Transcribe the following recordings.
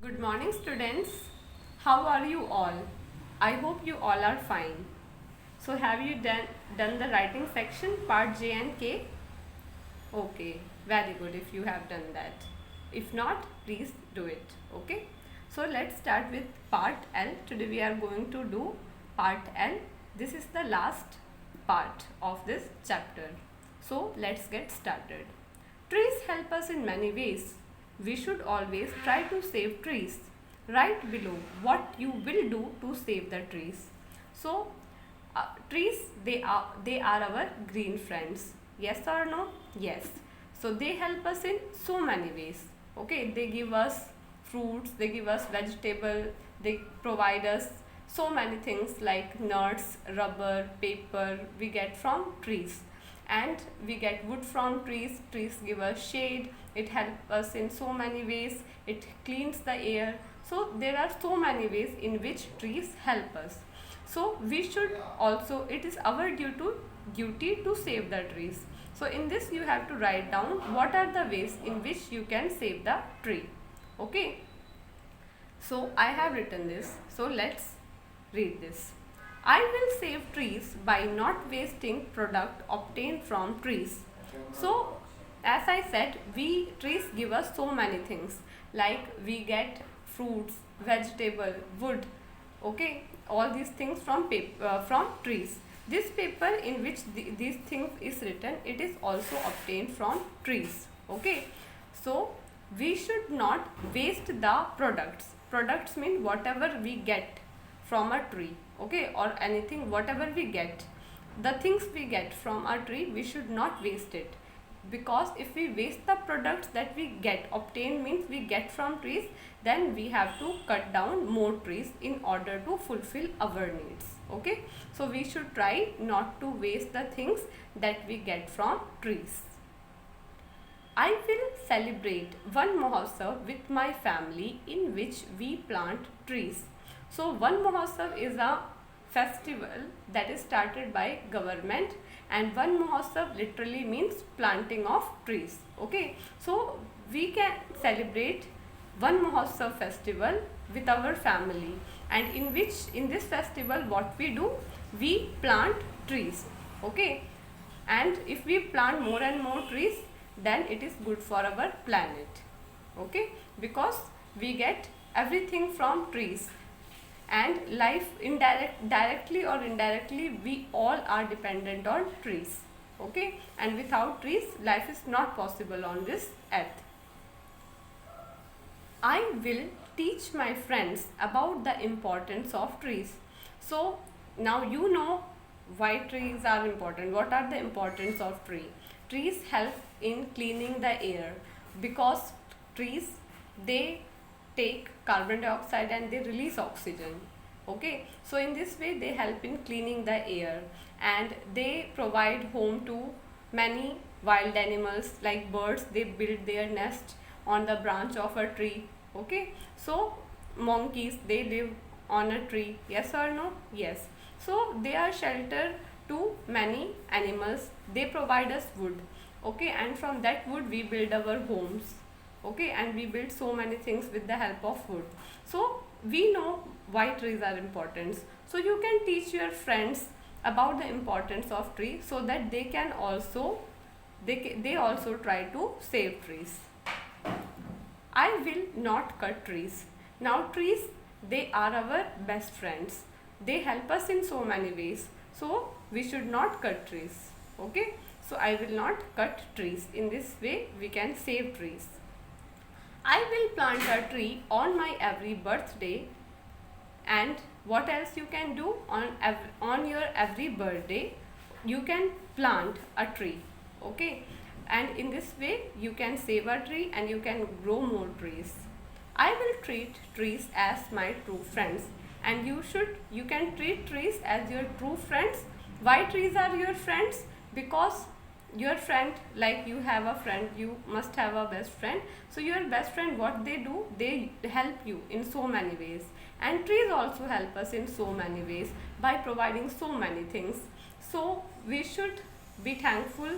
Good morning, students. How are you all? I hope you all are fine. So, have you done the writing section, part J and K? Okay, very good if you have done that. If not, please do it. Okay. So, let's start with part L. Today, we are going to do part L. This is the last part of this chapter. So, let's get started. Trees help us in many ways. We should always try to save trees. Write below what you will do to save the trees. So, trees they are our green friends. Yes or no? Yes. So they help us in so many ways. Okay, they give us fruits, they give us vegetable, they provide us so many things like nuts, rubber, paper we get from trees, and we get wood from trees. Trees give us shade, it helps us in so many ways, it cleans the air. So there are so many ways in which trees help us. So we should also, it is our duty to save the trees. So in this you have to write down what are the ways in which you can save the tree. Okay, so I have written this, so let's read this. I will save trees by not wasting product obtained from trees. So as I said, trees give us so many things, like we get fruits, vegetable, wood, okay, all these things from paper, from trees. This paper in which these things is written, it is also obtained from trees. Okay, so we should not waste the products mean whatever we get from a tree, okay, or anything whatever we get, the things we get from a tree, we should not waste it, because if we waste the products that we get obtained means we get from trees, then we have to cut down more trees in order to fulfill our needs. Okay, so we should try not to waste the things that we get from trees. I will celebrate one Mahotsav with my family in which we plant trees. So one Mahotsav is a festival that is started by government, and one Mahotsav literally means planting of trees. Okay, so we can celebrate one Mahotsav festival with our family, and in this festival what we do, we plant trees. Okay, and if we plant more and more trees, then it is good for our planet. Okay, because we get everything from trees, and life directly or indirectly, we all are dependent on trees. Okay, and without trees life is not possible on this earth. I will teach my friends about the importance of trees. So now you know why trees are important. What are the importance of tree? Trees help in cleaning the air, because trees, they take carbon dioxide and they release oxygen. Okay, so in this way they help in cleaning the air, and they provide home to many wild animals like birds. They build their nest on the branch of a tree. Okay, so monkeys, they live on a tree. Yes or no? Yes. So they are shelter to many animals. They provide us wood. Okay, and from that wood we build our homes. Okay, and we build so many things with the help of wood. So we know why trees are important. So you can teach your friends about the importance of trees, so that they can also they also try to save trees. I will not cut trees. Now trees, they are our best friends. They help us in so many ways. So we should not cut trees. Okay, so I will not cut trees. In this way we can save trees. I will plant a tree on my every birthday. And what else you can do on your every birthday? You can plant a tree. Okay, and in this way you can save a tree and you can grow more trees. I will treat trees as my true friends, and you can treat trees as your true friends. Why trees are your friends? Because your friend, like you have a friend, you must have a best friend. So your best friend, what they do, they help you in so many ways, and trees also help us in so many ways by providing so many things. So we should be thankful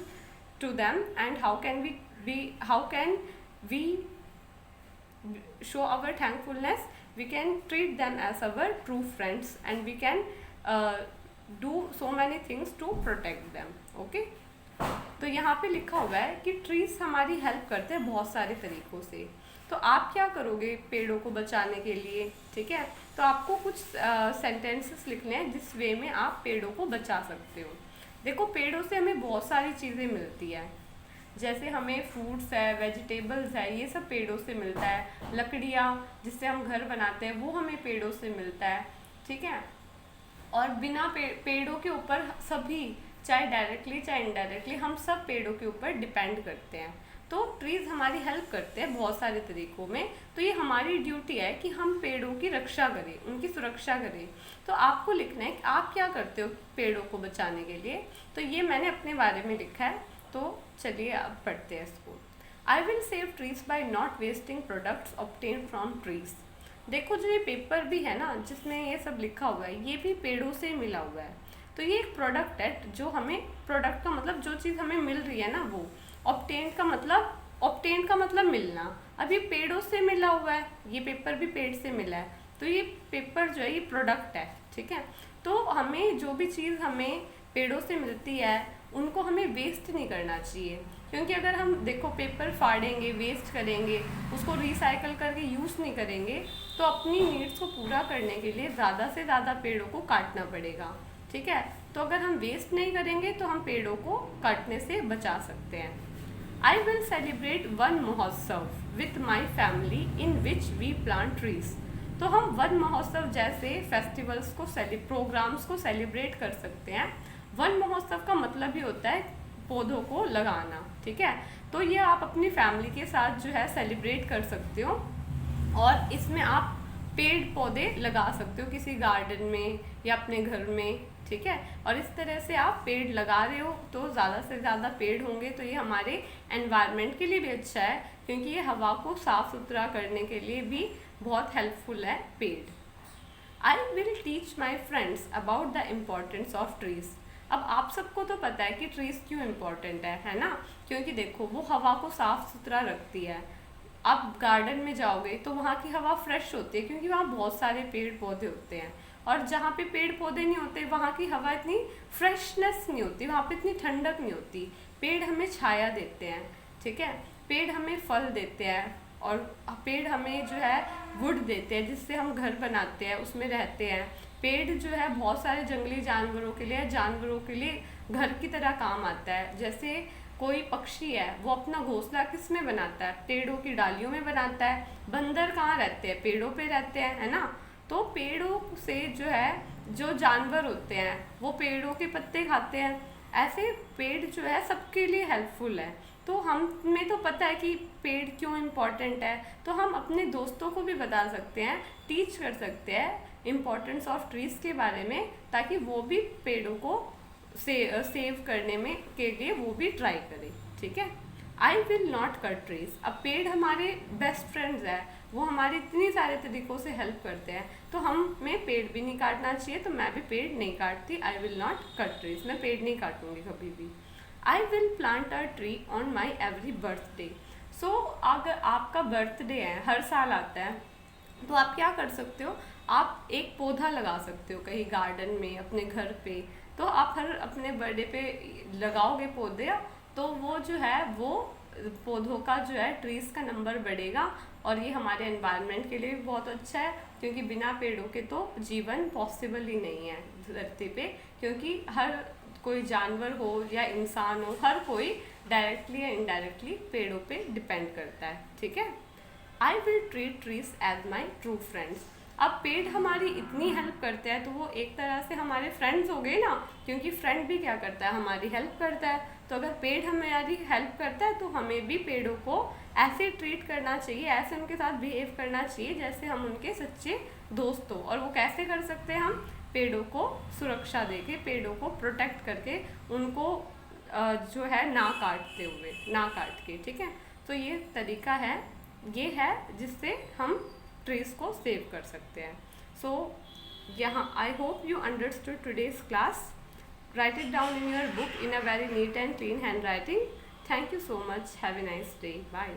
to them. And how can we show our thankfulness, we can treat them as our true friends, and we can do so many things to protect them. Okay. तो यहाँ पे लिखा हुआ है कि trees हमारी help करते हैं बहुत सारे तरीकों से। तो आप क्या करोगे पेड़ों को बचाने के लिए? ठीक है, तो आपको कुछ सेंटेंसेस लिखने हैं जिस वे में आप पेड़ों को बचा सकते हो। देखो, पेड़ों से हमें बहुत सारी चीज़ें मिलती है, जैसे हमें फ्रूट्स है, वेजिटेबल्स है, ये सब पेड़ों से मिलता है। लकड़ियाँ जिससे हम घर बनाते हैं वो हमें पेड़ों से मिलता है। ठीक है, और बिना पेड़ों के ऊपर सभी, चाहे डायरेक्टली चाहे इनडायरेक्टली, हम सब पेड़ों के ऊपर डिपेंड करते हैं। तो ट्रीज़ हमारी हेल्प करते हैं बहुत सारे तरीकों में। तो ये हमारी ड्यूटी है कि हम पेड़ों की रक्षा करें, उनकी सुरक्षा करें। तो आपको लिखना है कि आप क्या करते हो पेड़ों को बचाने के लिए। तो ये मैंने अपने बारे में लिखा है, तो चलिए अब पढ़ते हैं इसको। I will save trees by not wasting products obtain from trees. देखो, जो ये पेपर भी है ना जिसमें ये सब लिखा हुआ है, ये भी पेड़ों से मिला हुआ है। तो ये एक प्रोडक्ट है जो हमें, प्रोडक्ट का मतलब जो चीज़ हमें मिल रही है ना वो, ऑब्टेन का मतलब मिलना। अब ये पेड़ों से मिला हुआ है, ये पेपर भी पेड़ से मिला है, तो ये पेपर जो है ये प्रोडक्ट है। ठीक है, तो हमें जो भी चीज़ हमें पेड़ों से मिलती है उनको हमें वेस्ट नहीं करना चाहिए, क्योंकि अगर हम देखो पेपर फाड़ेंगे, वेस्ट करेंगे, उसको रिसाइकल करके यूज़ नहीं करेंगे, तो अपनी नीड्स को पूरा करने के लिए ज़्यादा से ज़्यादा पेड़ों को काटना पड़ेगा। ठीक है, तो अगर हम वेस्ट नहीं करेंगे तो हम पेड़ों को काटने से बचा सकते हैं। I will celebrate Van Mahotsav with my family in which we plant trees. तो हम वन महोत्सव जैसे फेस्टिवल्स को, प्रोग्राम्स को सेलिब्रेट कर सकते हैं। वन महोत्सव का मतलब ही होता है पौधों को लगाना। ठीक है, तो ये आप अपनी फैमिली के साथ जो है सेलिब्रेट कर सकते हो, और इसमें आप पेड़ पौधे लगा सकते हो किसी गार्डन में या अपने घर में। ठीक है, और इस तरह से आप पेड़ लगा रहे हो तो ज़्यादा से ज़्यादा पेड़ होंगे, तो ये हमारे एनवायरनमेंट के लिए भी अच्छा है, क्योंकि ये हवा को साफ सुथरा करने के लिए भी बहुत हेल्पफुल है पेड़। I will teach my friends about the importance of trees. अब आप सबको तो पता है कि ट्रीज क्यों इम्पोर्टेंट है ना, क्योंकि देखो वो हवा को साफ सुथरा रखती है। आप गार्डन में जाओगे तो वहाँ की हवा फ्रेश होती है, क्योंकि वहाँ बहुत सारे पेड़ पौधे होते हैं, और जहाँ पे पेड़ पौधे नहीं होते वहाँ की हवा इतनी फ्रेशनेस नहीं होती, वहाँ पे इतनी ठंडक नहीं होती। पेड़ हमें छाया देते हैं। ठीक है, पेड़ हमें फल देते हैं, और पेड़ हमें जो है वुड देते हैं जिससे हम घर बनाते हैं, उसमें रहते हैं। पेड़ जो है बहुत सारे जंगली जानवरों के लिए घर की तरह काम आता है। जैसे कोई पक्षी है वो अपना घोंसला किस में बनाता है? पेड़ों की डालियों में बनाता है। बंदर कहाँ रहते हैं? पेड़ों पे रहते हैं, है ना। तो पेड़ों से जो है जो जानवर होते हैं वो पेड़ों के पत्ते खाते हैं। ऐसे पेड़ जो है सबके लिए हेल्पफुल है। तो हमें तो पता है कि पेड़ क्यों इम्पोर्टेंट है, तो हम अपने दोस्तों को भी बता सकते हैं, टीच कर सकते हैं इम्पोर्टेंस ऑफ ट्रीज के बारे में, ताकि वो भी पेड़ों को सेव करने में के लिए वो भी ट्राई करें। ठीक है, I will not cut trees. अब पेड़ हमारे बेस्ट फ्रेंड्स हैं, वो हमारे इतनी सारे तरीक़ों से हेल्प करते हैं, तो हमें पेड़ भी नहीं काटना चाहिए। तो मैं भी पेड़ नहीं काटती। I will not cut trees, मैं पेड़ नहीं काटूंगी कभी भी। I will plant a tree on my every birthday. So अगर आपका बर्थडे है, हर साल आता है, तो आप क्या कर सकते हो, आप एक पौधा लगा सकते हो कहीं गार्डन में, अपने घर पे। तो आप हर अपने बर्थडे पे लगाओगे पौधे, तो वो जो है वो पौधों का जो है ट्रीज़ का नंबर बढ़ेगा, और ये हमारे एनवायरनमेंट के लिए भी बहुत अच्छा है, क्योंकि बिना पेड़ों के तो जीवन पॉसिबल ही नहीं है धरती पे। क्योंकि हर कोई जानवर हो या इंसान हो, हर कोई डायरेक्टली या इनडायरेक्टली पेड़ों पे डिपेंड करता है। ठीक है, I will treat trees as my true friends. अब पेड़ हमारी इतनी हेल्प करते हैं तो वो एक तरह से हमारे फ्रेंड्स हो गए ना, क्योंकि फ्रेंड भी क्या करता है, हमारी हेल्प करता है। तो अगर पेड़ हमारी हेल्प करता है तो हमें भी पेड़ों को ऐसे ट्रीट करना चाहिए, ऐसे उनके साथ बिहेव करना चाहिए जैसे हम उनके सच्चे दोस्त हो। और वो कैसे कर सकते हैं, हम पेड़ों को सुरक्षा देके, पेड़ों को प्रोटेक्ट करके, उनको जो है ना काट के। ठीक है, तो ये तरीका है, ये है जिससे हम ट्रीज को सेव कर सकते हैं। सो यहाँ I hope you understood today's class. Write it down in your book in a very neat and clean handwriting. Thank you so much. Have a nice day. Bye.